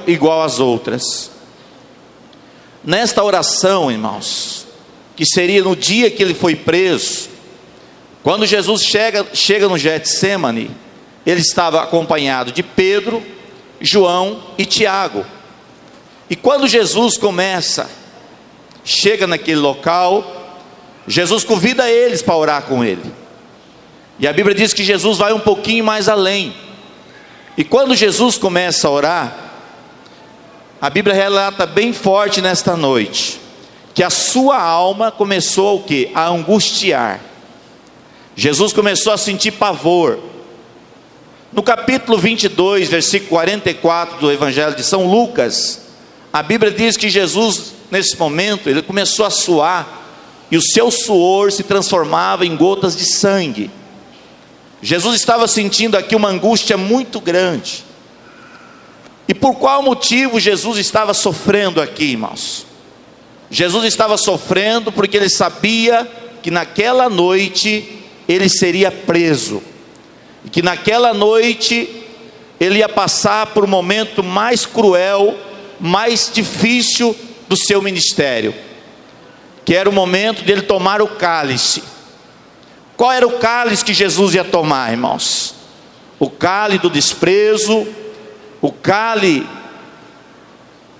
igual às outras. Nesta oração, irmãos, que seria no dia que ele foi preso, quando Jesus chega no Getsêmani, ele estava acompanhado de Pedro, João e Tiago. E quando Jesus chega naquele local, Jesus convida eles para orar com ele. E a Bíblia diz que Jesus vai um pouquinho mais além. E quando Jesus começa a orar, a Bíblia relata bem forte nesta noite, que a sua alma começou o quê? A angustiar. Jesus começou a sentir pavor. No capítulo 22, versículo 44 do Evangelho de São Lucas, a Bíblia diz que Jesus, nesse momento, ele começou a suar, e o seu suor se transformava em gotas de sangue. Jesus estava sentindo aqui uma angústia muito grande. E por qual motivo Jesus estava sofrendo aqui, irmãos? Jesus estava sofrendo porque ele sabia que naquela noite ele seria preso, e que naquela noite ele ia passar por um momento mais cruel, mais difícil do seu ministério, que era o momento de ele tomar o cálice. Qual era o cálice que Jesus ia tomar, irmãos? O cálice do desprezo, o cálice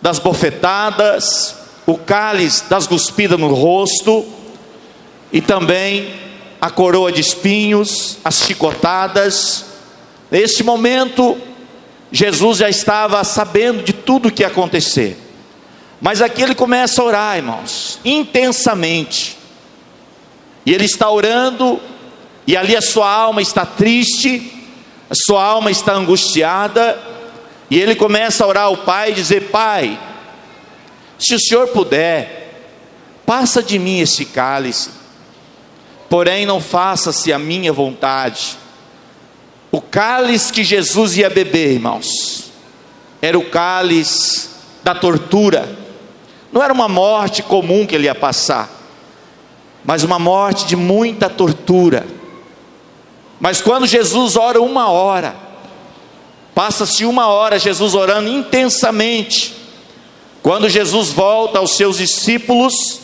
das bofetadas, o cálice das cuspidas no rosto, e também a coroa de espinhos, as chicotadas. Neste momento, Jesus já estava sabendo de tudo o que ia acontecer. Mas aqui ele começa a orar, irmãos, intensamente. E ele está orando, e ali a sua alma está triste, a sua alma está angustiada, e ele começa a orar ao Pai e dizer: Pai, se o Senhor puder, passa de mim este cálice, porém não faça-se a minha vontade. O cálice que Jesus ia beber, irmãos, era o cálice da tortura. Não era uma morte comum que ele ia passar, mas uma morte de muita tortura. Mas quando Jesus ora 1 hora, passa-se 1 hora Jesus orando intensamente. Quando Jesus volta aos seus discípulos,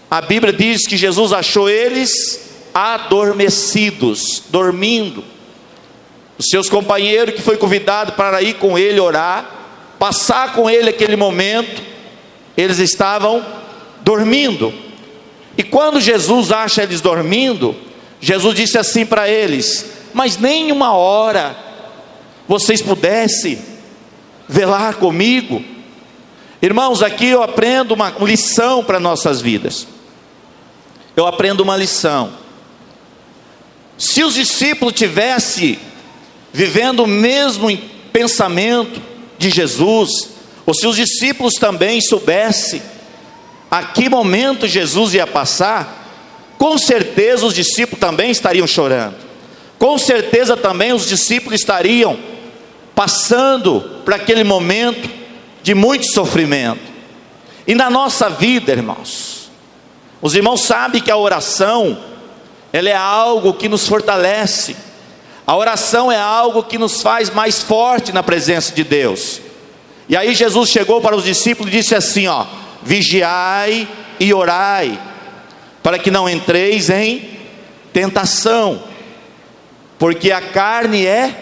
a Bíblia diz que Jesus achou eles adormecidos, dormindo. Os seus companheiros, que foi convidado para ir com ele orar, passar com ele aquele momento, eles estavam dormindo. E quando Jesus acha eles dormindo, Jesus disse assim para eles: mas nem 1 hora vocês pudessem velar comigo? Irmãos, aqui eu aprendo uma lição para nossas vidas. Eu aprendo uma lição. Se os discípulos tivessem vivendo o mesmo pensamento de Jesus, ou se os discípulos também soubessem a que momento Jesus ia passar, com certeza os discípulos também estariam chorando, com certeza também os discípulos estariam passando por aquele momento de muito sofrimento. E na nossa vida, irmãos, os irmãos sabem que a oração, ela é algo que nos fortalece. A oração é algo que nos faz mais forte na presença de Deus. E aí Jesus chegou para os discípulos e disse assim: vigiai e orai, para que não entreis em tentação, porque a carne é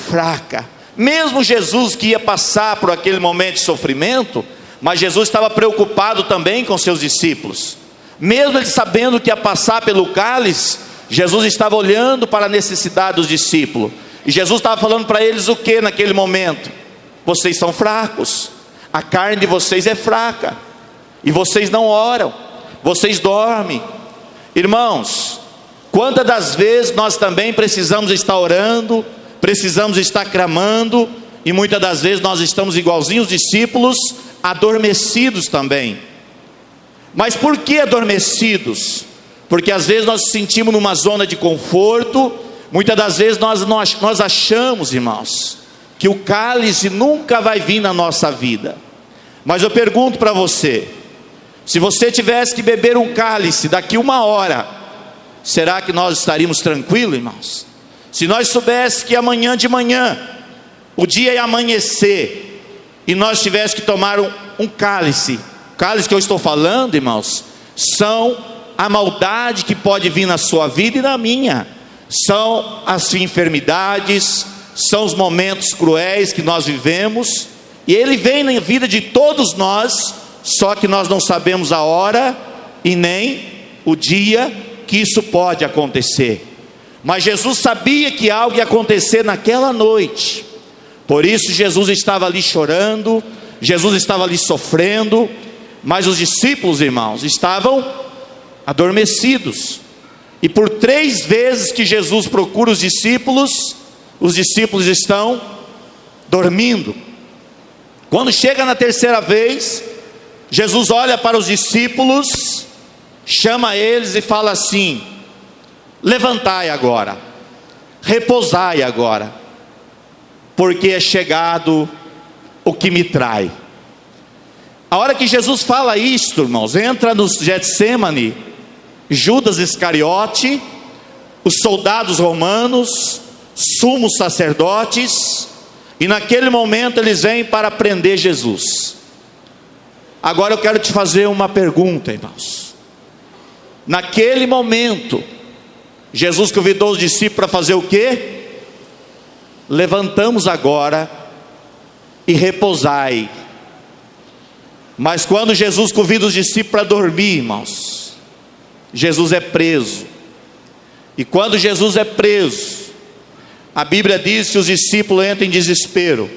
fraca. Mesmo Jesus que ia passar por aquele momento de sofrimento, mas Jesus estava preocupado também com seus discípulos. Mesmo ele sabendo que ia passar pelo cálice, Jesus estava olhando para a necessidade dos discípulos. E Jesus estava falando para eles o que naquele momento? Vocês são fracos, a carne de vocês é fraca, e vocês não oram, vocês dormem. Irmãos, quantas das vezes nós também precisamos estar orando, precisamos estar clamando, e muitas das vezes nós estamos igualzinhos os discípulos, adormecidos também. Mas por que adormecidos? Porque às vezes nós nos sentimos numa zona de conforto. Muitas das vezes nós achamos, irmãos, que o cálice nunca vai vir na nossa vida. Mas eu pergunto para você: se você tivesse que beber um cálice daqui 1 hora, será que nós estaríamos tranquilos, irmãos? Se nós soubéssemos que amanhã de manhã o dia ia amanhecer, e nós tivéssemos que tomar um cálice. O cálice que eu estou falando, irmãos, são a maldade que pode vir na sua vida e na minha. São as enfermidades, são os momentos cruéis que nós vivemos, e ele vem na vida de todos nós, só que nós não sabemos a hora e nem o dia que isso pode acontecer. Mas Jesus sabia que algo ia acontecer naquela noite, por isso Jesus estava ali chorando, Jesus estava ali sofrendo, mas os discípulos, irmãos, estavam adormecidos. E por 3 vezes que Jesus procura os discípulos estão dormindo. Quando chega na 3ª vez, Jesus olha para os discípulos, chama eles e fala assim: levantai agora, repousai agora, porque é chegado o que me trai. A hora que Jesus fala isto, irmãos, entra no Getsêmani Judas Iscariote, os soldados romanos, sumos sacerdotes, e naquele momento eles vêm para prender Jesus. Agora eu quero te fazer uma pergunta, irmãos. Naquele momento, Jesus convidou os discípulos para fazer o quê? Levantamos agora e repousai. Mas quando Jesus convida os discípulos para dormir, irmãos, Jesus é preso. E quando Jesus é preso, a Bíblia diz que os discípulos entram em desespero.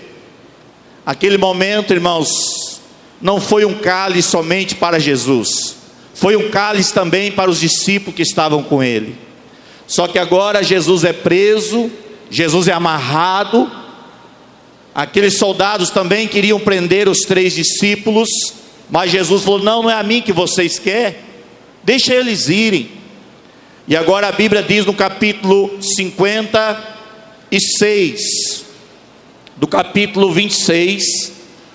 Aquele momento, irmãos, não foi um cálice somente para Jesus, foi um cálice também para os discípulos que estavam com ele. Só que agora Jesus é preso, Jesus é amarrado. Aqueles soldados também queriam prender os 3 discípulos, mas Jesus falou: não é a mim que vocês querem, deixa eles irem. E agora a Bíblia diz no capítulo 56, do capítulo 26,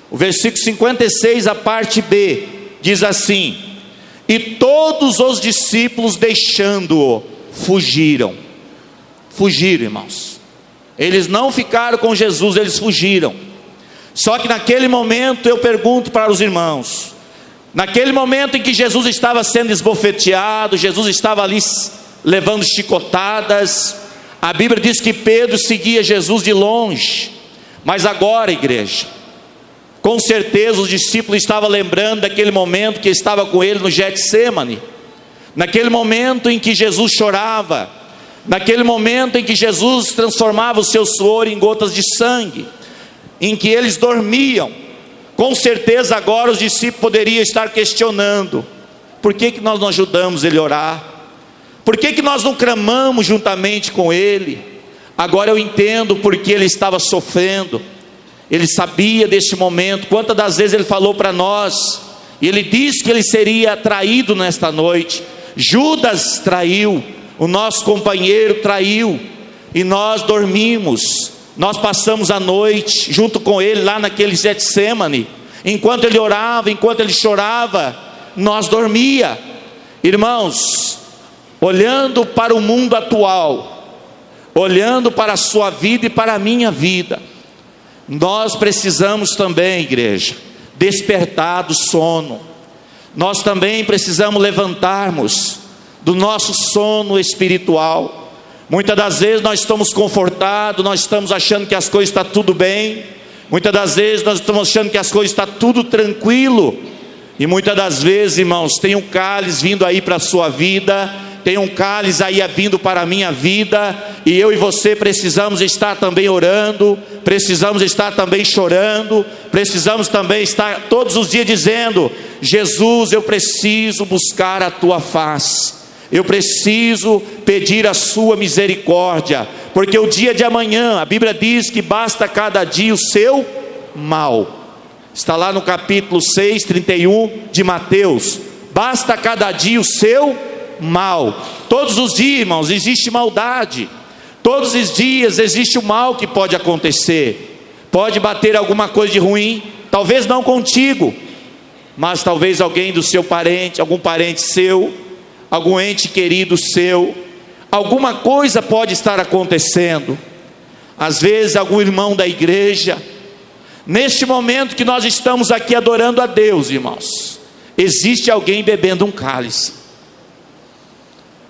o versículo 56, a parte B, diz assim: e todos os discípulos, deixando-o, fugiram. Fugiram, irmãos. Eles não ficaram com Jesus, eles fugiram. Só que naquele momento eu pergunto para os irmãos, naquele momento em que Jesus estava sendo esbofeteado, Jesus estava ali levando chicotadas, a Bíblia diz que Pedro seguia Jesus de longe. Mas agora, igreja, com certeza os discípulos estavam lembrando daquele momento que estava com ele no Getsêmani, naquele momento em que Jesus chorava, naquele momento em que Jesus transformava o seu suor em gotas de sangue, em que eles dormiam. Com certeza agora os discípulos poderiam estar questionando: por que nós não ajudamos ele a orar? Por que nós não clamamos juntamente com ele? Agora eu entendo porque ele estava sofrendo. Ele sabia deste momento. Quantas das vezes ele falou para nós, e ele disse que ele seria traído nesta noite. Judas traiu, o nosso companheiro traiu, e nós dormimos. Nós passamos a noite junto com ele lá naquele Getsêmani. Enquanto ele orava, enquanto ele chorava, nós dormia. Irmãos, olhando para o mundo atual, olhando para a sua vida e para a minha vida, nós precisamos também, igreja, despertar do sono. Nós também precisamos levantarmos do nosso sono espiritual. Muitas das vezes nós estamos confortados, nós estamos achando que as coisas estão tudo bem. Muitas das vezes nós estamos achando que as coisas estão tudo tranquilo. E muitas das vezes, irmãos, tem um cálice vindo aí para a sua vida, tem um cálice aí vindo para a minha vida, e eu e você precisamos estar também orando, precisamos estar também chorando, precisamos também estar todos os dias dizendo: Jesus, eu preciso buscar a tua face, eu preciso pedir a sua misericórdia, porque o dia de amanhã, a Bíblia diz que basta cada dia o seu mal. Está lá no capítulo 6, 31 de Mateus. Basta cada dia o seu mal. Todos os dias, irmãos, existe maldade. Todos os dias existe o mal que pode acontecer. Pode bater alguma coisa de ruim, talvez não contigo, mas talvez alguém do seu parente, algum parente seu, algum ente querido seu. Alguma coisa pode estar acontecendo. Às vezes algum irmão da igreja, Neste momento que nós estamos aqui adorando a Deus, irmãos, existe alguém bebendo um cálice.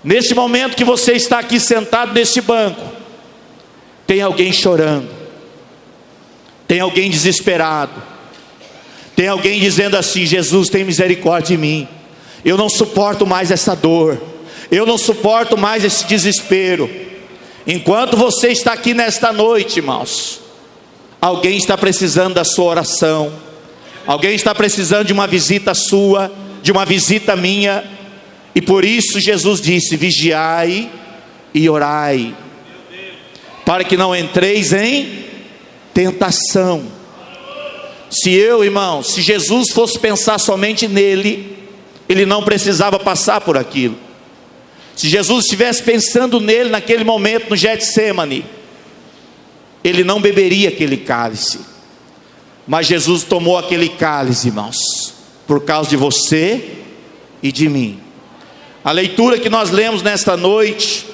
Neste momento que você está aqui sentado neste banco, tem alguém chorando, tem alguém desesperado, tem alguém dizendo assim: Jesus, tem misericórdia de mim, eu não suporto mais essa dor, eu não suporto mais esse desespero. Enquanto você está aqui nesta noite, irmãos, alguém está precisando da sua oração, alguém está precisando de uma visita sua, de uma visita minha. E por isso Jesus disse: vigiai e orai, para que não entreis em tentação. Se Jesus fosse pensar somente nele, ele não precisava passar por aquilo. Se Jesus estivesse pensando nele naquele momento no Getsêmani, ele não beberia aquele cálice. Mas Jesus tomou aquele cálice, irmãos, por causa de você e de mim. A leitura que nós lemos nesta noite,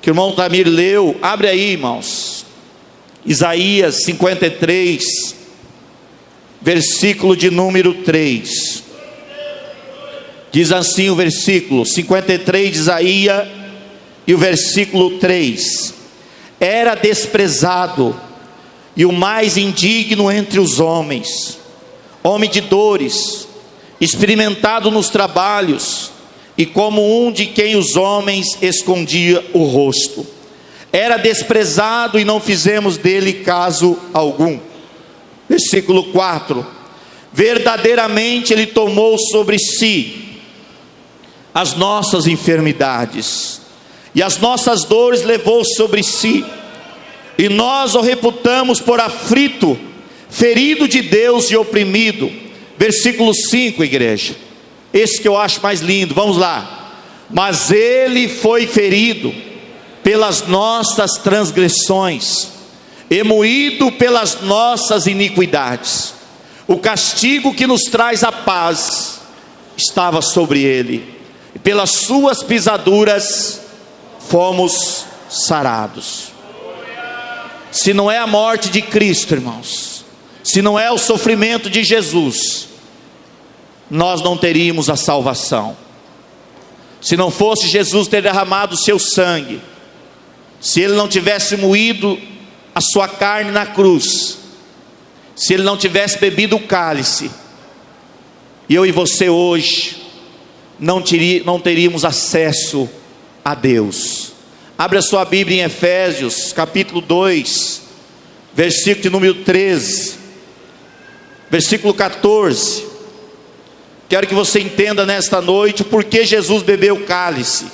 que o irmão Tamir leu, abre aí, irmãos, Isaías 53, versículo de número 3. Diz assim o versículo 53 de Isaías e o versículo 3: era desprezado e o mais indigno entre os homens, homem de dores, experimentado nos trabalhos, e como um de quem os homens escondia o rosto. Era desprezado e não fizemos dele caso algum. Versículo 4: verdadeiramente ele tomou sobre si as nossas enfermidades, e as nossas dores levou sobre si, e nós o reputamos por aflito, ferido de Deus e oprimido. Versículo 5, igreja, esse que eu acho mais lindo, vamos lá. Mas ele foi ferido pelas nossas transgressões, e moído pelas nossas iniquidades. O castigo que nos traz a paz estava sobre ele, e pelas suas pisaduras fomos sarados. Se não é a morte de Cristo, irmãos, se não é o sofrimento de Jesus, nós não teríamos a salvação. Se não fosse Jesus ter derramado o seu sangue, se ele não tivesse moído a sua carne na cruz, se ele não tivesse bebido o cálice, eu e você hoje não teríamos acesso a Deus. Abre a sua Bíblia em Efésios capítulo 2, versículo de número 13, versículo 14. Quero que você entenda nesta noite o porquê Jesus bebeu o cálice.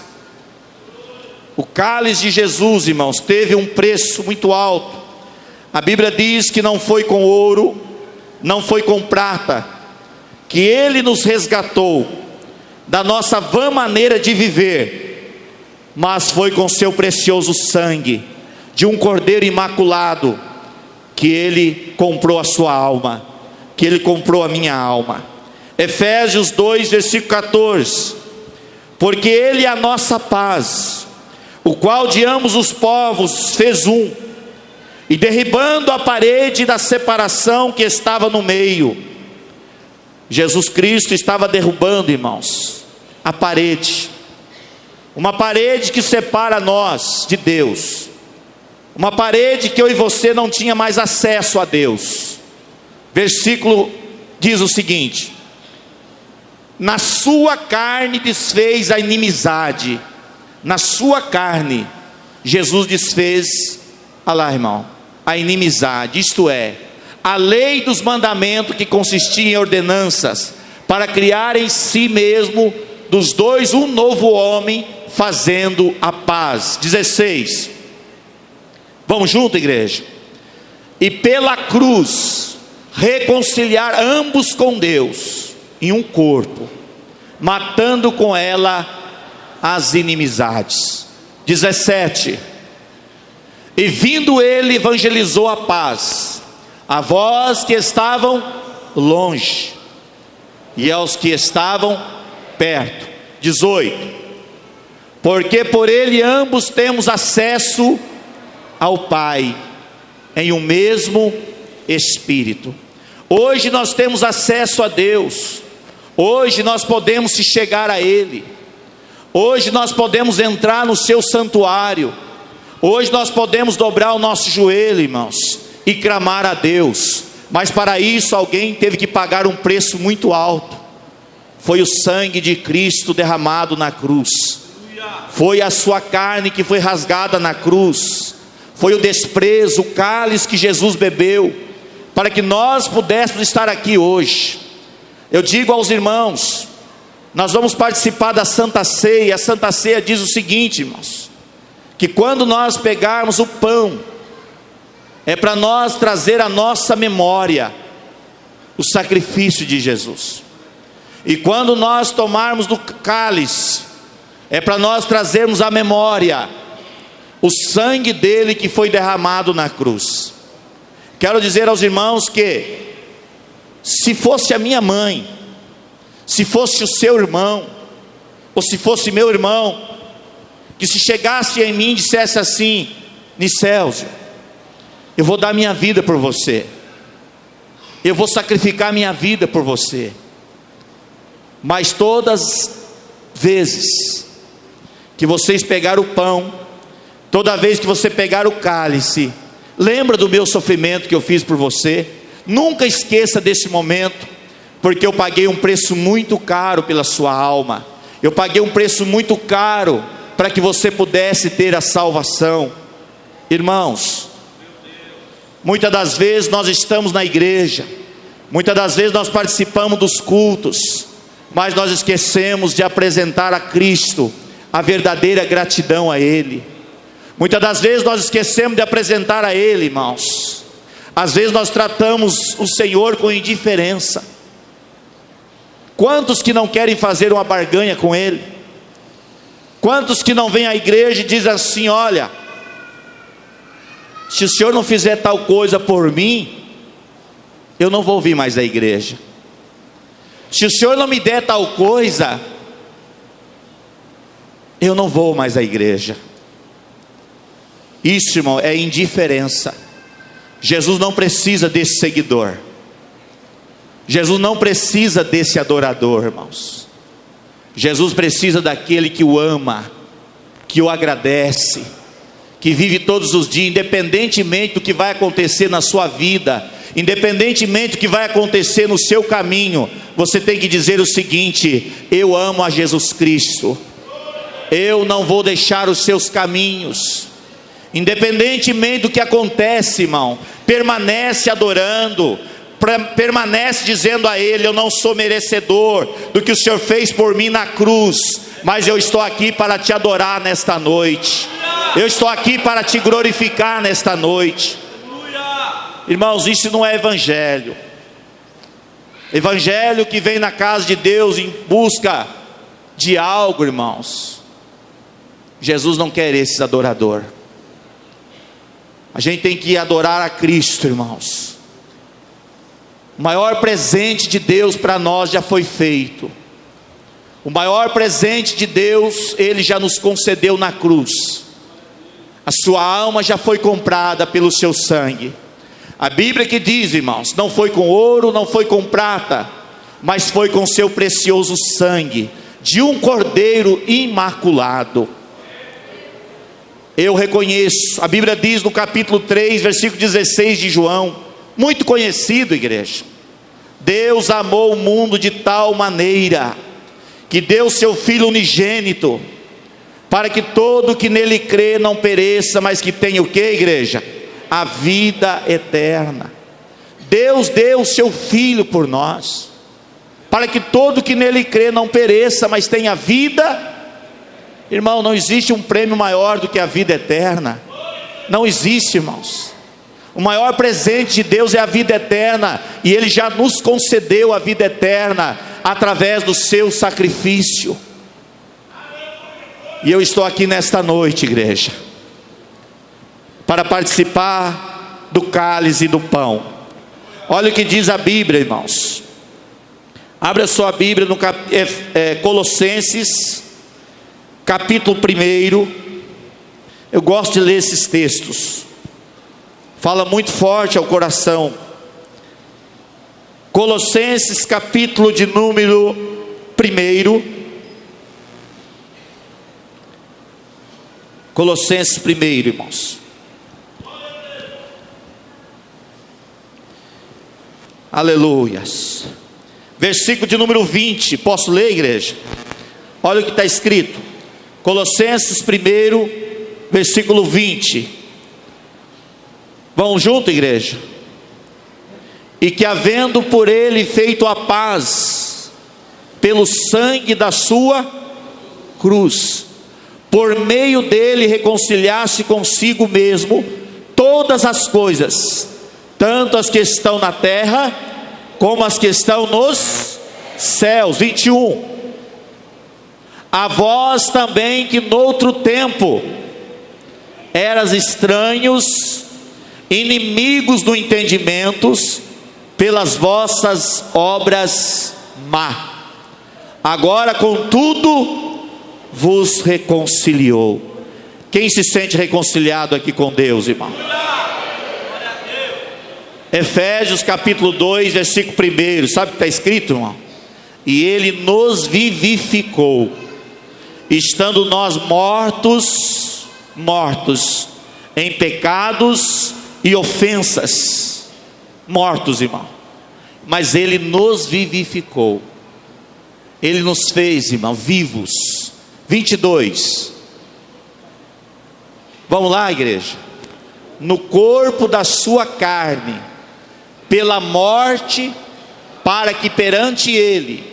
O cálice de Jesus, irmãos, teve um preço muito alto. A Bíblia diz que não foi com ouro, não foi com prata, que ele nos resgatou da nossa vã maneira de viver, mas foi com seu precioso sangue de um cordeiro imaculado que ele comprou a sua alma, que ele comprou a minha alma. Efésios 2, versículo 14: porque ele é a nossa paz, o qual de ambos os povos fez um, e derribando a parede da separação que estava no meio. Jesus Cristo estava derrubando, irmãos, a parede, uma parede que separa nós de Deus, uma parede que eu e você não tinha mais acesso a Deus. Versículo diz o seguinte: na sua carne desfez a inimizade. Na sua carne Jesus desfez, olha lá, irmão, a inimizade, isto é, a lei dos mandamentos, que consistia em ordenanças, para criar em si mesmo dos dois um novo homem, fazendo a paz. 16, vamos junto, igreja. E pela cruz reconciliar ambos com Deus em um corpo, matando com ela as inimizades. 17, e vindo ele evangelizou a paz a vós que estavam longe e aos que estavam perto. 18, porque por ele ambos temos acesso ao Pai em um mesmo Espírito. Hoje nós temos acesso a Deus. Hoje nós podemos se chegar a Ele. Hoje nós podemos entrar no seu santuário. Hoje nós podemos dobrar o nosso joelho, irmãos, e clamar a Deus. Mas para isso alguém teve que pagar um preço muito alto. Foi o sangue de Cristo derramado na cruz. Foi a sua carne que foi rasgada na cruz. Foi o desprezo, o cálice que Jesus bebeu, para que nós pudéssemos estar aqui hoje. Eu digo aos irmãos, nós vamos participar da Santa Ceia. A Santa Ceia diz o seguinte, irmãos, que quando nós pegarmos o pão, é para nós trazer à nossa memória o sacrifício de Jesus. E quando nós tomarmos do cálice, é para nós trazermos à memória o sangue dele que foi derramado na cruz. Quero dizer aos irmãos que, se fosse a minha mãe, se fosse o seu irmão, ou se fosse meu irmão, que se chegasse em mim e dissesse assim: Nicélio, eu vou dar minha vida por você, eu vou sacrificar minha vida por você, mas todas as vezes que vocês pegar o pão, toda vez que você pegar o cálice, lembra do meu sofrimento que eu fiz por você. Nunca esqueça desse momento, porque eu paguei um preço muito caro pela sua alma. Eu paguei um preço muito caro para que você pudesse ter a salvação. Irmãos, muitas das vezes nós estamos na igreja, muitas das vezes nós participamos dos cultos, mas nós esquecemos de apresentar a Cristo a verdadeira gratidão a Ele. Muitas das vezes nós esquecemos de apresentar a Ele, irmãos. Às vezes nós tratamos o Senhor com indiferença. Quantos que não querem fazer uma barganha com Ele? Quantos que não vêm à igreja e dizem assim: olha, se o Senhor não fizer tal coisa por mim, eu não vou vir mais à igreja. Se o Senhor não me der tal coisa, eu não vou mais à igreja. Isso, irmão, é indiferença. Jesus não precisa desse seguidor. Jesus não precisa desse adorador, irmãos. Jesus precisa daquele que o ama, que o agradece, que vive todos os dias, independentemente do que vai acontecer na sua vida, independentemente do que vai acontecer no seu caminho, você tem que dizer o seguinte: eu amo a Jesus Cristo, eu não vou deixar os seus caminhos. Independentemente do que acontece, irmão, permanece adorando, permanece dizendo a Ele: eu não sou merecedor do que o Senhor fez por mim na cruz, mas eu estou aqui para te adorar nesta noite, eu estou aqui para te glorificar nesta noite. Irmãos, isso não é evangelho. Evangelho que vem na casa de Deus em busca de algo, irmãos. Jesus não quer esses adoradores. A gente tem que adorar a Cristo, irmãos. O maior presente de Deus para nós já foi feito. O maior presente de Deus Ele já nos concedeu na cruz. A sua alma já foi comprada pelo seu sangue. A Bíblia que diz, irmãos, não foi com ouro, não foi com prata, mas foi com seu precioso sangue, de um cordeiro imaculado. Eu reconheço, a Bíblia diz no capítulo 3, versículo 16 de João, muito conhecido, igreja: Deus amou o mundo de tal maneira, que deu seu Filho unigênito, para que todo que nele crê não pereça, mas que tenha o que, igreja? A vida eterna. Deus deu o seu Filho por nós, para que todo que nele crê não pereça, mas tenha vida. Irmão, não existe um prêmio maior do que a vida eterna. Não existe, irmãos. O maior presente de Deus é a vida eterna, e Ele já nos concedeu a vida eterna através do seu sacrifício. E eu estou aqui nesta noite, igreja, para participar do cálice e do pão. Olha o que diz a Bíblia, irmãos. Abra sua Bíblia no Colossenses, capítulo 1. Eu gosto de ler esses textos. Fala muito forte ao coração. Colossenses capítulo de número 1. Colossenses 1, irmãos. Aleluias. Versículo de número 20. Posso ler, igreja? Olha o que está escrito. Colossenses 1, versículo 20. Vamos junto, igreja? E que havendo por ele feito a paz, pelo sangue da sua cruz, por meio dele reconciliasse consigo mesmo todas as coisas, tanto as que estão na terra, como as que estão nos céus. 21. A vós também que noutro tempo eras estranhos, inimigos do entendimento, pelas vossas obras má, agora contudo vos reconciliou. Quem se sente reconciliado aqui com Deus, irmão? Efésios capítulo 2, versículo 1, sabe o que está escrito, irmão? E ele nos vivificou, estando nós mortos em pecados e ofensas. Mortos, irmão, mas ele nos vivificou, ele nos fez, irmão, vivos. 22. Vamos lá, igreja. No corpo da sua carne, pela morte, para que perante ele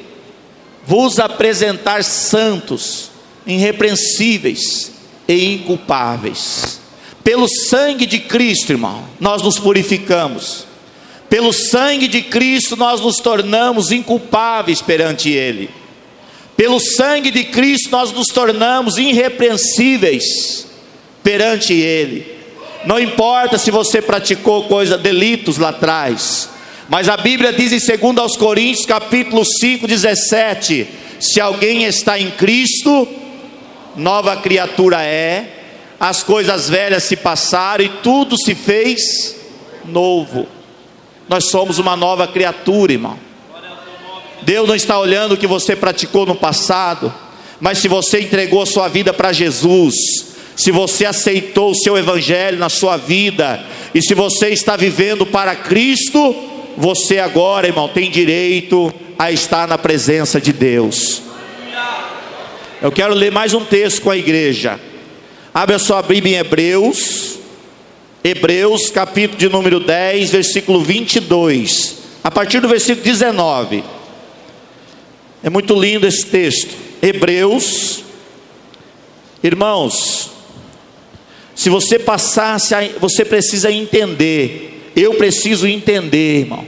vos apresentar santos, irrepreensíveis e inculpáveis. Pelo sangue de Cristo, irmão, nós nos purificamos. Pelo sangue de Cristo nós nos tornamos inculpáveis perante ele. Pelo sangue de Cristo nós nos tornamos irrepreensíveis perante ele. Não importa se você praticou delitos lá atrás, mas a Bíblia diz em 2 Coríntios capítulo 5, 17: se alguém está em Cristo, nova criatura é, as coisas velhas se passaram e tudo se fez novo. Nós somos uma nova criatura, irmão. Deus não está olhando o que você praticou no passado, mas se você entregou a sua vida para Jesus, se você aceitou o seu evangelho na sua vida, e se você está vivendo para Cristo, você agora, irmão, tem direito a estar na presença de Deus. Eu quero ler mais um texto com a igreja. Abre a sua Bíblia em Hebreus capítulo de número 10, versículo 22, a partir do versículo 19. É muito lindo esse texto. Hebreus, irmãos, se você passasse, você precisa entender, eu preciso entender, irmão,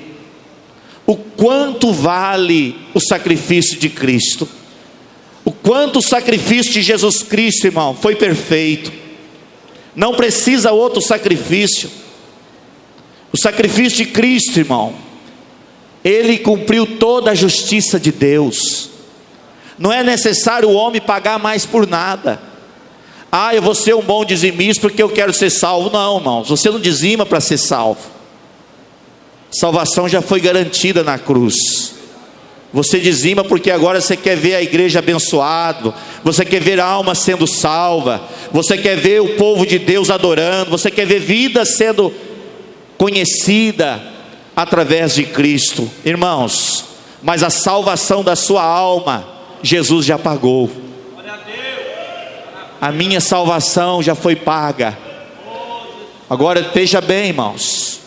o quanto vale o sacrifício de Cristo, o quanto o sacrifício de Jesus Cristo, irmão, foi perfeito. Não precisa outro sacrifício. O sacrifício de Cristo, irmão, ele cumpriu toda a justiça de Deus. Não é necessário o homem pagar mais por nada. Eu vou ser um bom dizimista porque eu quero ser salvo. Não, irmãos, você não dizima para ser salvo. Salvação já foi garantida na cruz. Você dizima porque agora você quer ver a igreja abençoada, você quer ver a alma sendo salva, você quer ver o povo de Deus adorando, você quer ver vida sendo conhecida através de Cristo. Irmãos, mas a salvação da sua alma, Jesus já pagou. A minha salvação já foi paga. Agora esteja bem, irmãos.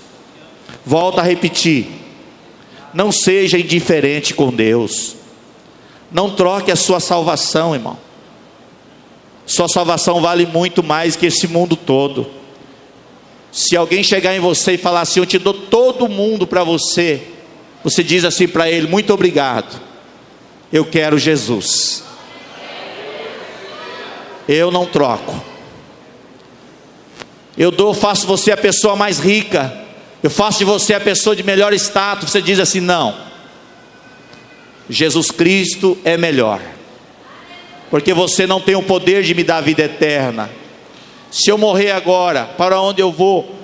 Volto a repetir. Não seja indiferente com Deus. Não troque a sua salvação, irmão. Sua salvação vale muito mais que esse mundo todo. Se alguém chegar em você e falar assim: eu te dou todo mundo para você, você diz assim para ele: muito obrigado, eu quero Jesus. Eu não troco. Faço você a pessoa mais rica, eu faço de você a pessoa de melhor status. Você diz assim: não, Jesus Cristo é melhor, porque você não tem o poder de me dar a vida eterna. Se eu morrer agora, para onde eu vou?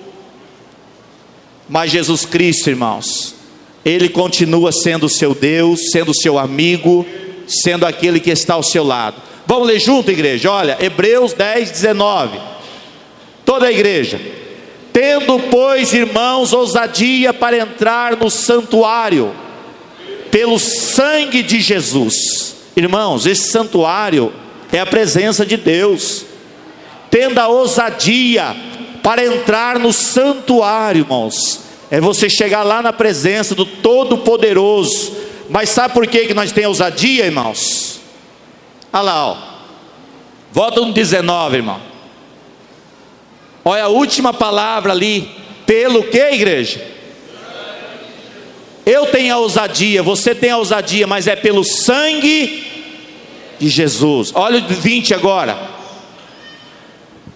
Mas Jesus Cristo, irmãos, Ele continua sendo seu Deus, sendo seu amigo, sendo aquele que está ao seu lado. Vamos ler junto, igreja? Olha, Hebreus 10, 19. Toda a igreja. Tendo, pois, irmãos, ousadia para entrar no santuário, pelo sangue de Jesus. Irmãos, esse santuário é a presença de Deus. Tendo a ousadia para entrar no santuário, irmãos, é você chegar lá na presença do Todo-Poderoso. Mas sabe por que nós temos ousadia, irmãos? Olha lá, ó. Volta no 19, irmão. Olha a última palavra ali. Pelo que, igreja? Eu tenho a ousadia, você tem a ousadia, mas é pelo sangue de Jesus. Olha o 20 agora.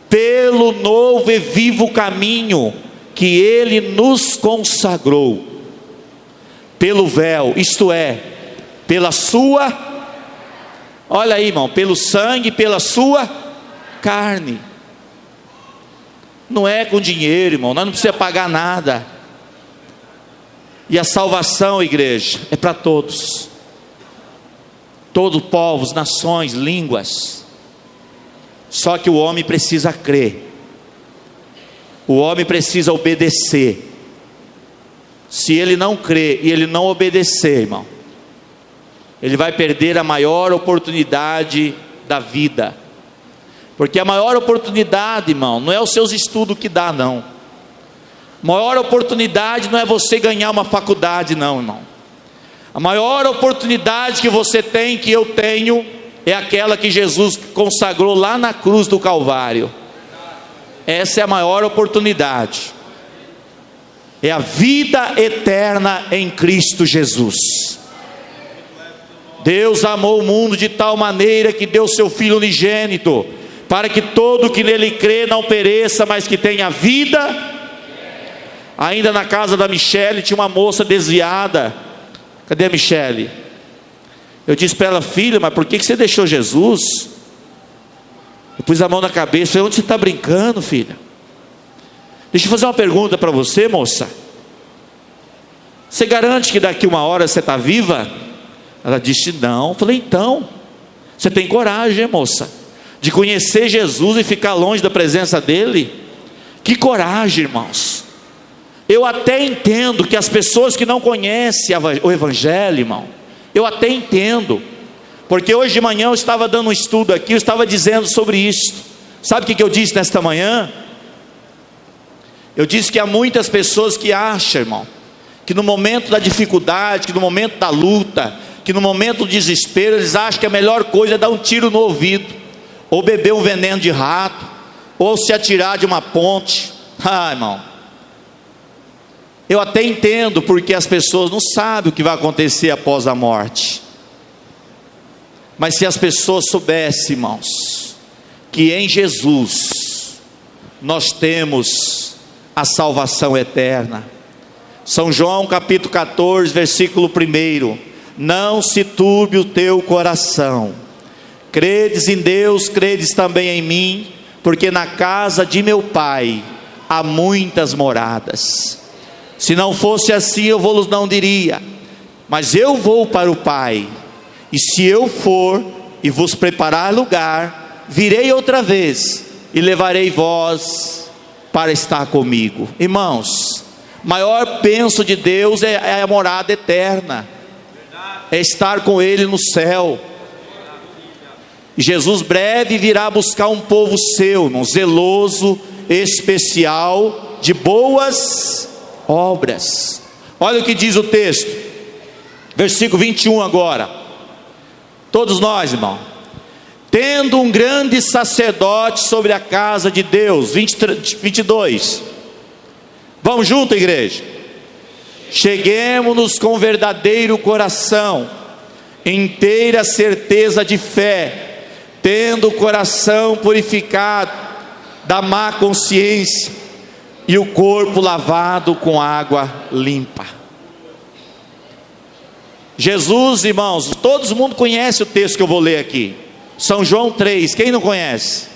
Pelo novo e vivo caminho que Ele nos consagrou, pelo véu, isto é, pela sua, olha aí, irmão, pelo sangue, pela sua carne. Não é com dinheiro, irmão, nós não precisamos pagar nada. E a salvação, igreja, é para todos, todos povos, nações, línguas. Só que o homem precisa crer, o homem precisa obedecer. Se ele não crer e ele não obedecer, irmão, ele vai perder a maior oportunidade da vida. Porque a maior oportunidade, irmão, não é os seus estudos que dá, não. A maior oportunidade não é você ganhar uma faculdade, não, irmão. A maior oportunidade que você tem, que eu tenho, é aquela que Jesus consagrou lá na cruz do Calvário. Essa é a maior oportunidade. É a vida eterna em Cristo Jesus. Deus amou o mundo de tal maneira que deu seu Filho unigênito, para que todo que nele crê não pereça, mas que tenha vida. Ainda na casa da Michele tinha uma moça desviada. Cadê a Michele? Eu disse para ela: filha, mas por que você deixou Jesus? Eu pus a mão na cabeça. Falei: onde você está brincando, filha? Deixa eu fazer uma pergunta para você, moça. Você garante que daqui uma hora você está viva? Ela disse: não. Eu falei: então, você tem coragem, moça, de conhecer Jesus e ficar longe da presença dele? Que coragem, irmãos. Eu até entendo que as pessoas que não conhecem o Evangelho, irmão, eu até entendo, porque hoje de manhã eu estava dando um estudo aqui, eu estava dizendo sobre isso. Sabe o que eu disse nesta manhã? Eu disse que há muitas pessoas que acham, irmão, que no momento da dificuldade, que no momento da luta, que no momento do desespero, eles acham que a melhor coisa é dar um tiro no ouvido, ou beber um veneno de rato, ou se atirar de uma ponte. Irmão, eu até entendo, porque as pessoas não sabem o que vai acontecer após a morte. Mas se as pessoas soubessem, irmãos, que em Jesus nós temos a salvação eterna. São João capítulo 14, versículo 1: não se turbe o teu coração, credes em Deus, credes também em mim, porque na casa de meu Pai há muitas moradas. Se não fosse assim, eu vos não diria, mas eu vou para o Pai, e se eu for e vos preparar lugar, virei outra vez e levarei vós para estar comigo. Irmãos, maior bênção de Deus é a morada eterna, é estar com Ele no céu. E Jesus breve virá buscar um povo seu, irmão, zeloso, especial, de boas obras. Olha o que diz o texto, versículo 21 agora. Todos nós, irmão, tendo um grande sacerdote sobre a casa de Deus. 22. Vamos junto, igreja. Cheguemo-nos com verdadeiro coração, inteira certeza de fé, tendo o coração purificado da má consciência e o corpo lavado com água limpa. Jesus, irmãos, todo mundo conhece o texto que eu vou ler aqui, São João 3, quem não conhece?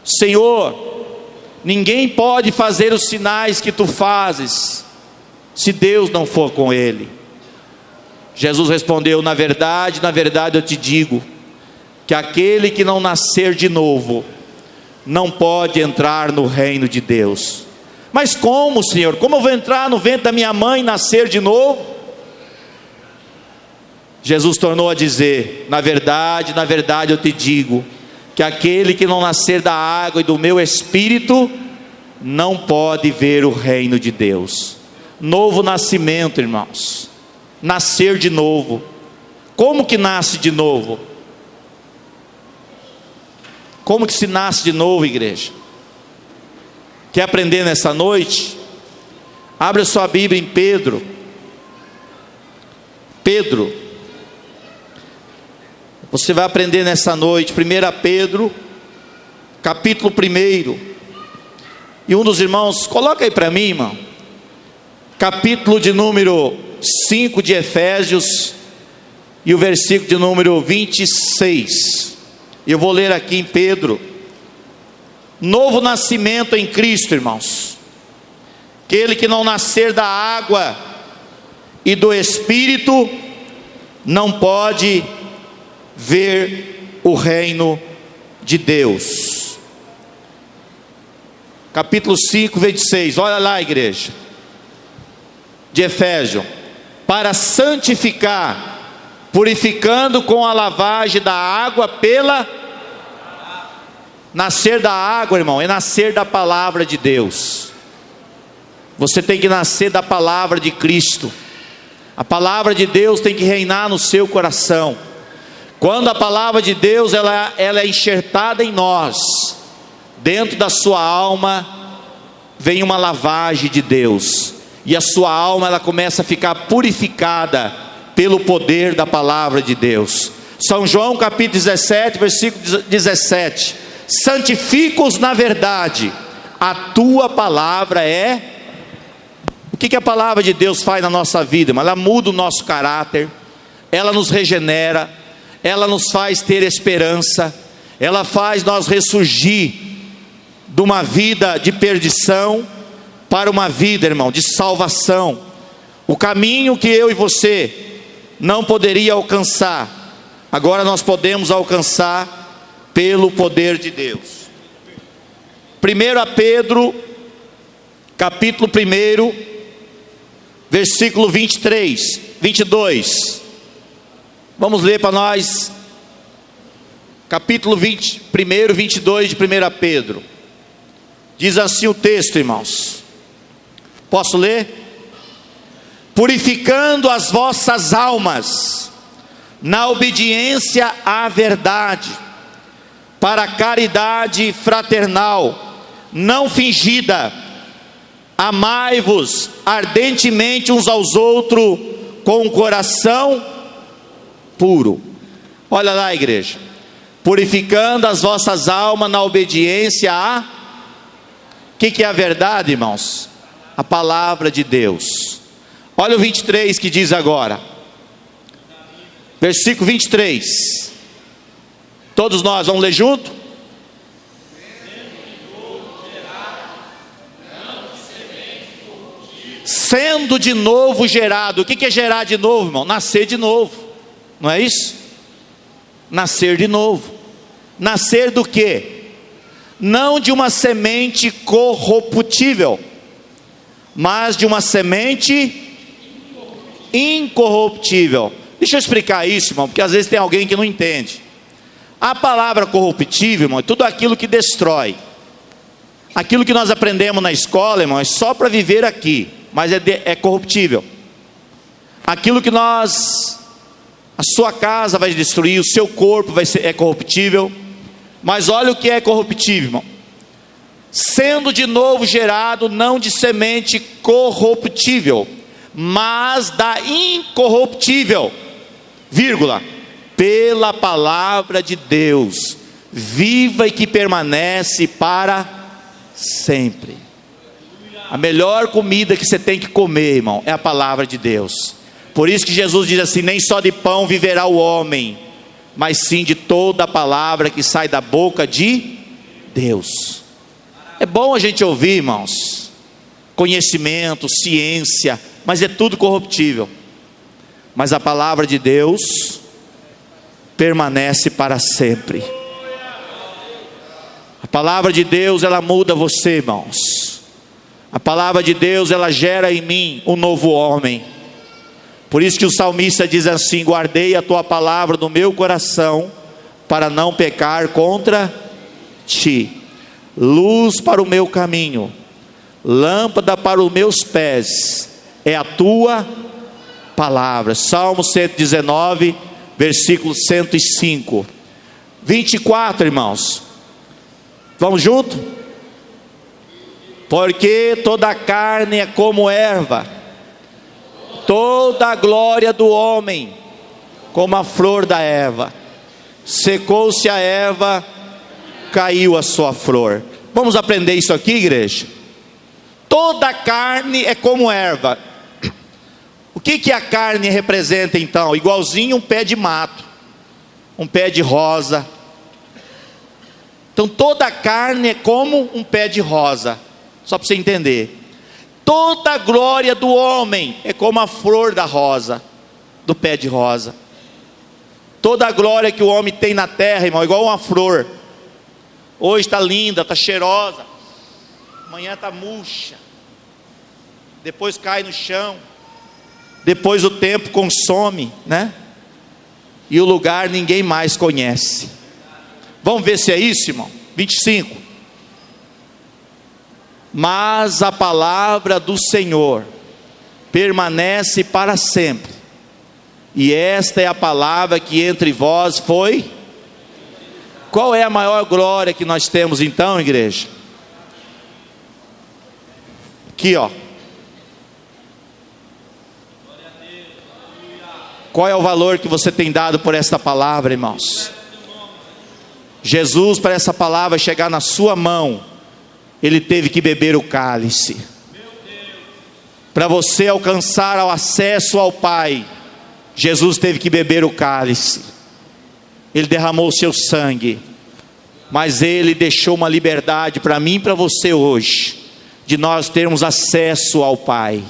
Senhor, ninguém pode fazer os sinais que tu fazes se Deus não for com ele? Jesus respondeu: na verdade eu te digo, que aquele que não nascer de novo, não pode entrar no reino de Deus. Mas como, Senhor? Como eu vou entrar no ventre da minha mãe e nascer de novo? Jesus tornou a dizer: na verdade eu te digo, que aquele que não nascer da água e do meu Espírito, não pode ver o reino de Deus. Novo nascimento, irmãos. Nascer de novo. Como que nasce de novo? Como que se nasce de novo, igreja? Quer aprender nessa noite? Abre sua Bíblia em Pedro. Você vai aprender nessa noite, 1 Pedro, capítulo 1. E um dos irmãos, coloca aí para mim, irmão. Capítulo de número 5 de Efésios, e o versículo de número 26. Eu vou ler aqui em Pedro. Novo nascimento em Cristo, irmãos. Aquele que não nascer da água e do Espírito, não pode ver o reino de Deus. Capítulo 5, 26. Olha lá, igreja de Efésios: para santificar, purificando com a lavagem da água pela... Nascer da água, irmão, é nascer da palavra de Deus. Você tem que nascer da palavra de Cristo. A palavra de Deus tem que reinar no seu coração. Quando a palavra de Deus ela é enxertada em nós, dentro da sua alma vem uma lavagem de Deus, e a sua alma ela começa a ficar purificada pelo poder da palavra de Deus. São João capítulo 17, versículo 17: santifica-os na verdade, a tua palavra é... O que a palavra de Deus faz na nossa vida? Ela muda o nosso caráter, ela nos regenera, ela nos faz ter esperança, ela faz nós ressurgir de uma vida de perdição para uma vida, irmão, de salvação. O caminho que eu e você não poderia alcançar, agora nós podemos alcançar pelo poder de Deus. 1 Pedro, capítulo 1, versículo 22. Vamos ler para nós, capítulo 22 de 1 Pedro. Diz assim o texto, irmãos. Posso ler? Purificando as vossas almas na obediência à verdade, para a caridade fraternal, não fingida, amai-vos ardentemente uns aos outros, com o coração puro. Olha lá, igreja: purificando as vossas almas na obediência a... O que é a verdade, irmãos? A palavra de Deus. Olha o 23 que diz agora, versículo 23. Todos nós vamos ler junto? Sendo de novo gerado. O que é gerar de novo, irmão? Nascer de novo, não é isso? Nascer de novo. Nascer do quê? Não de uma semente corruptível, mas de uma semente incorruptível. Deixa eu explicar isso, irmão, porque às vezes tem alguém que não entende. A palavra corruptível, irmão, é tudo aquilo que destrói. Aquilo que nós aprendemos na escola, irmão, é só para viver aqui, mas é corruptível. Aquilo que a sua casa vai destruir, o seu corpo é corruptível. Mas olha o que é corruptível, irmão: sendo de novo gerado, não de semente corruptível, mas da incorruptível, pela palavra de Deus, viva e que permanece para sempre. A melhor comida que você tem que comer, irmão, é a palavra de Deus. Por isso que Jesus diz assim: nem só de pão viverá o homem, mas sim de toda a palavra que sai da boca de Deus. É bom a gente ouvir, irmãos, conhecimento, ciência, mas é tudo corruptível. Mas a palavra de Deus permanece para sempre. A palavra de Deus, ela muda você, irmãos. A palavra de Deus, ela gera em mim um novo homem. Por isso que o salmista diz assim: guardei a tua palavra no meu coração, para não pecar contra ti. Luz para o meu caminho, lâmpada para os meus pés, é a tua palavra. Salmo 119, versículo 105. 24, irmãos. Vamos junto? Porque toda a carne é como erva, toda a glória do homem como a flor da erva. Secou-se a erva, caiu a sua flor. Vamos aprender isso aqui, igreja? Toda a carne é como erva. O que a carne representa então? Igualzinho um pé de mato, um pé de rosa. Então toda a carne é como um pé de rosa. Só para você entender. Toda a glória do homem é como a flor da rosa, do pé de rosa. Toda a glória que o homem tem na terra, irmão, é igual uma flor. Hoje está linda, está cheirosa, amanhã está murcha, depois cai no chão, depois o tempo consome, né? E o lugar ninguém mais conhece. Vamos ver se é isso, irmão. 25. Mas a palavra do Senhor permanece para sempre, e esta é a palavra que entre vós foi. Qual é a maior glória que nós temos então, igreja? Aqui, ó. Qual é o valor que você tem dado por esta palavra, irmãos? Jesus, para essa palavra chegar na sua mão, Ele teve que beber o cálice. Para você alcançar o acesso ao Pai, Jesus teve que beber o cálice. Ele derramou o seu sangue, mas Ele deixou uma liberdade para mim e para você hoje, de nós termos acesso ao Pai.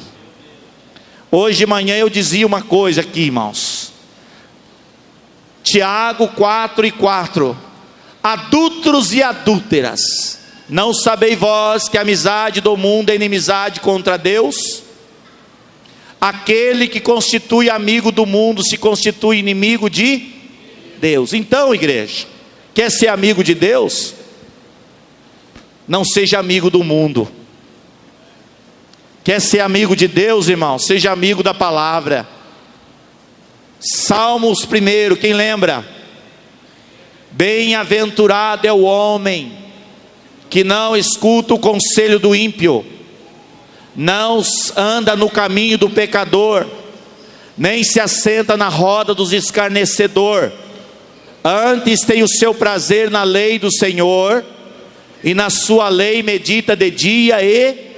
Hoje de manhã eu dizia uma coisa aqui, irmãos. Tiago 4:4. Adúlteros e adúlteras, não sabeis vós que a amizade do mundo é inimizade contra Deus? Aquele que constitui amigo do mundo se constitui inimigo de Deus. Então, igreja, quer ser amigo de Deus? Não seja amigo do mundo. Quer ser amigo de Deus, irmão? Seja amigo da palavra. Salmos 1, quem lembra? Bem-aventurado é o homem que não escuta o conselho do ímpio, não anda no caminho do pecador, nem se assenta na roda dos escarnecedores. Antes tem o seu prazer na lei do Senhor, e na sua lei medita de dia e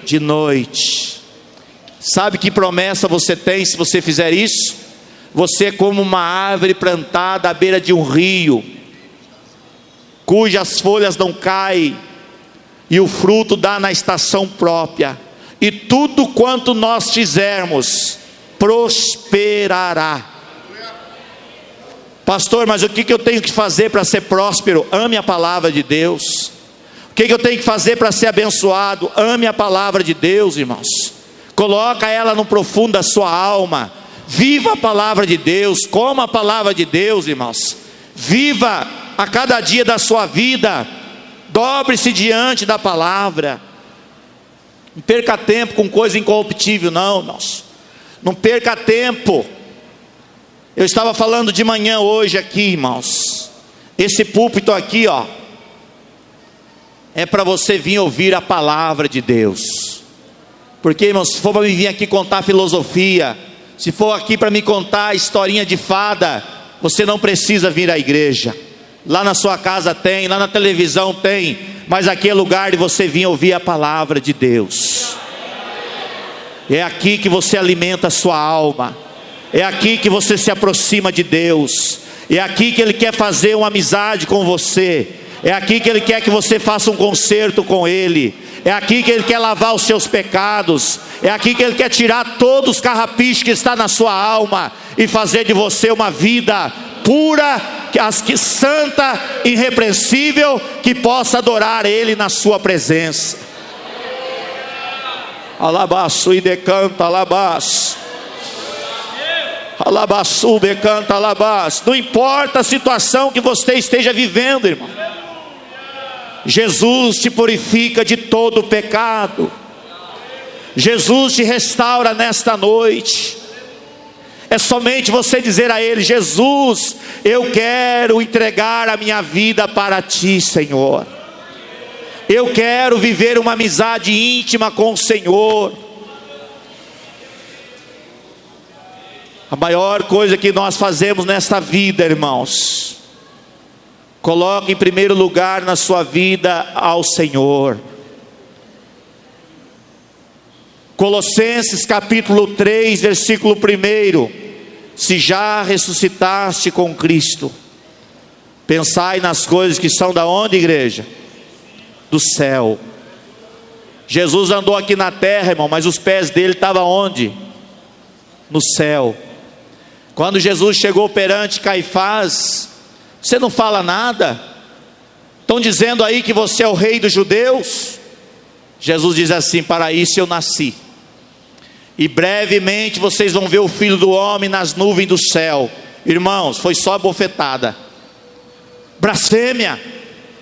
de noite. Sabe que promessa você tem se você fizer isso? Você é como uma árvore plantada à beira de um rio, cujas folhas não caem, e o fruto dá na estação própria, e tudo quanto nós fizermos prosperará. Pastor, mas o que eu tenho que fazer para ser próspero? Ame a palavra de Deus. O que eu tenho que fazer para ser abençoado? Ame a palavra de Deus, irmãos. Coloca ela no profundo da sua alma. Viva a palavra de Deus, coma a palavra de Deus, irmãos. Viva a cada dia da sua vida. Dobre-se diante da palavra. Não perca tempo com coisa incorruptível, não, irmãos. Não perca tempo. Eu estava falando de manhã hoje aqui, irmãos. Esse púlpito aqui, ó, é para você vir ouvir a palavra de Deus. Porque, irmãos, se for para me vir aqui contar filosofia, se for aqui para me contar historinha de fada, você não precisa vir à igreja. Lá na sua casa tem, lá na televisão tem, mas aqui é lugar de você vir ouvir a palavra de Deus. É aqui que você alimenta a sua alma. É aqui que você se aproxima de Deus. É aqui que Ele quer fazer uma amizade com você. É aqui que Ele quer que você faça um concerto com Ele. É aqui que Ele quer lavar os seus pecados. É aqui que Ele quer tirar todos os carrapichos que está na sua alma e fazer de você uma vida pura, santa, irrepreensível, que possa adorar Ele na sua presença. Alabaço e decanta, alabaço. Alabaçu, decanta, alabaço. Não importa a situação que você esteja vivendo, irmão. Jesus te purifica de todo o pecado. Jesus te restaura nesta noite. É somente você dizer a Ele: Jesus, eu quero entregar a minha vida para Ti, Senhor. Eu quero viver uma amizade íntima com o Senhor. A maior coisa que nós fazemos nesta vida, irmãos, coloque em primeiro lugar na sua vida ao Senhor. Colossenses capítulo 3, versículo 1: se já ressuscitaste com Cristo, pensai nas coisas que são da onde, igreja? Do céu. Jesus andou aqui na terra, irmão, mas os pés dele estavam onde? No céu. Quando Jesus chegou perante Caifás: você não fala nada? Estão dizendo aí que você é o rei dos judeus? Jesus diz assim: para isso eu nasci, e brevemente vocês vão ver o Filho do Homem nas nuvens do céu. Irmãos, foi só bofetada. Blasfêmia,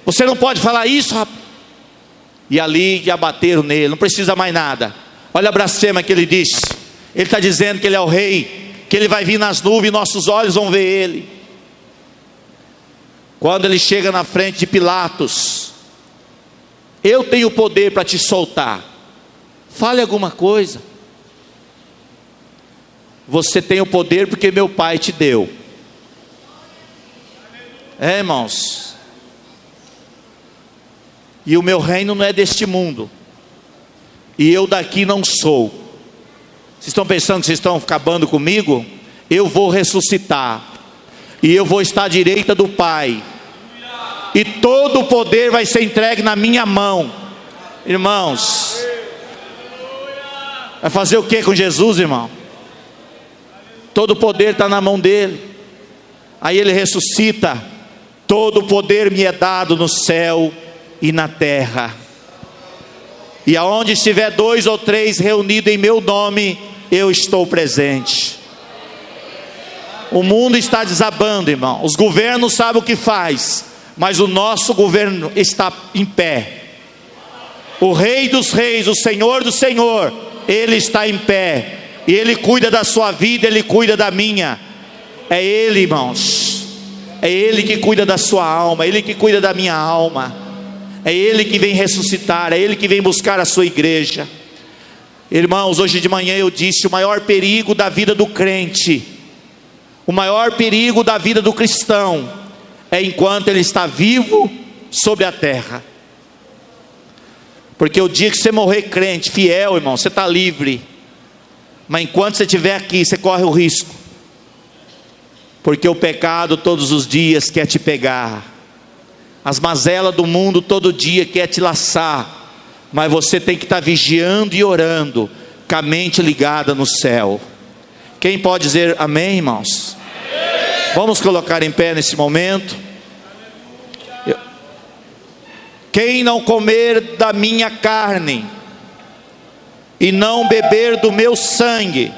você não pode falar isso, rapaz. E ali já bateram nele, não precisa mais nada. Olha a blasfêmia que ele disse. Ele está dizendo que ele é o rei, que ele vai vir nas nuvens, nossos olhos vão ver ele. Quando ele chega na frente de Pilatos: eu tenho poder para te soltar, fale alguma coisa. Você tem o poder porque meu pai te deu. Irmãos, e o meu reino não é deste mundo, e eu daqui não sou. Vocês estão pensando que vocês estão acabando comigo? Eu vou ressuscitar, e eu vou estar à direita do Pai, e todo o poder vai ser entregue na minha mão. Irmãos, vai fazer o que com Jesus, irmão? Todo o poder está na mão dele. Aí ele ressuscita: todo o poder me é dado no céu e na terra. E aonde estiver 2 ou 3 reunidos em meu nome, eu estou presente. O mundo está desabando, irmão. Os governos sabem o que faz, mas o nosso governo está em pé. O Rei dos Reis, o Senhor do Senhor, Ele está em pé. E Ele cuida da sua vida, Ele cuida da minha. É Ele, irmãos. É Ele que cuida da sua alma, é Ele que cuida da minha alma. É Ele que vem ressuscitar, é Ele que vem buscar a sua igreja. Irmãos, hoje de manhã eu disse: o maior perigo da vida do crente, o maior perigo da vida do cristão, é enquanto ele está vivo sobre a terra. Porque o dia que você morrer crente, fiel, irmão, você está livre. Mas enquanto você estiver aqui, você corre o risco. Porque o pecado todos os dias quer te pegar. As mazelas do mundo todo dia quer te laçar. Mas você tem que estar vigiando e orando, com a mente ligada no céu. Quem pode dizer amém, irmãos? Amém. Vamos colocar em pé nesse momento. Quem não comer da minha carne e não beber do meu sangue,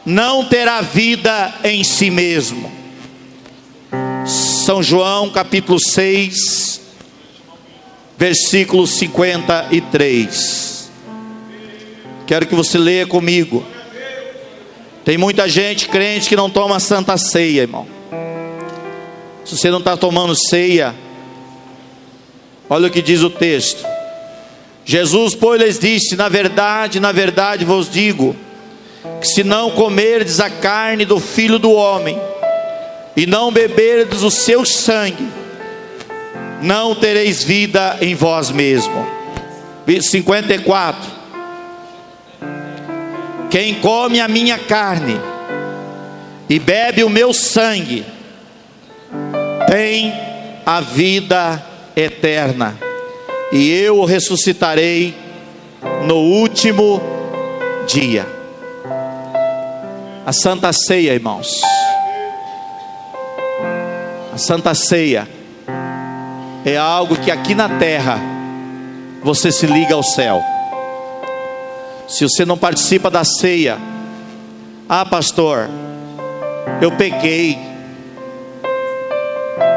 não terá vida em si mesmo. São João capítulo 6, versículo 53. Quero que você leia comigo. Tem muita gente crente que não toma santa ceia, irmão. Se você não está tomando ceia, olha o que diz o texto. Jesus, pois, lhes disse: na verdade vos digo, que se não comerdes a carne do Filho do Homem, e não beberdes o seu sangue, não tereis vida em vós mesmo. 54. Quem come a minha carne e bebe o meu sangue, tem a vida eterna, e eu o ressuscitarei no último dia. A Santa Ceia, irmãos, a Santa Ceia é algo que aqui na terra você se liga ao céu. Se você não participa da ceia, pastor, eu pequei,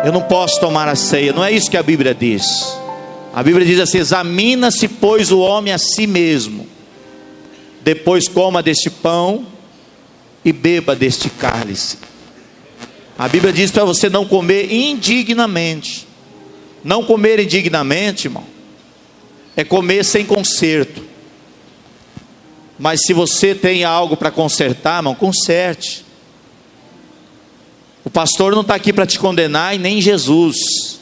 eu não posso tomar a ceia. Não é isso que a Bíblia diz. A Bíblia diz assim: examina-se pois o homem a si mesmo, depois coma deste pão e beba deste cálice. A Bíblia diz para você não comer indignamente. Não comer indignamente, irmão, é comer sem conserto. Mas se você tem algo para consertar, irmão, conserte. O pastor não está aqui para te condenar e nem Jesus.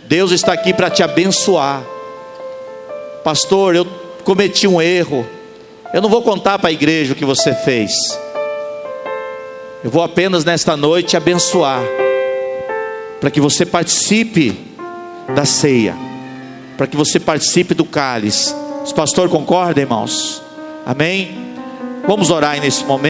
Deus está aqui para te abençoar. Pastor, eu cometi um erro. Eu não vou contar para a igreja o que você fez. Eu vou apenas nesta noite abençoar, para que você participe da ceia, para que você participe do cálice. Os pastores concordam, irmãos? Amém? Vamos orar aí nesse momento.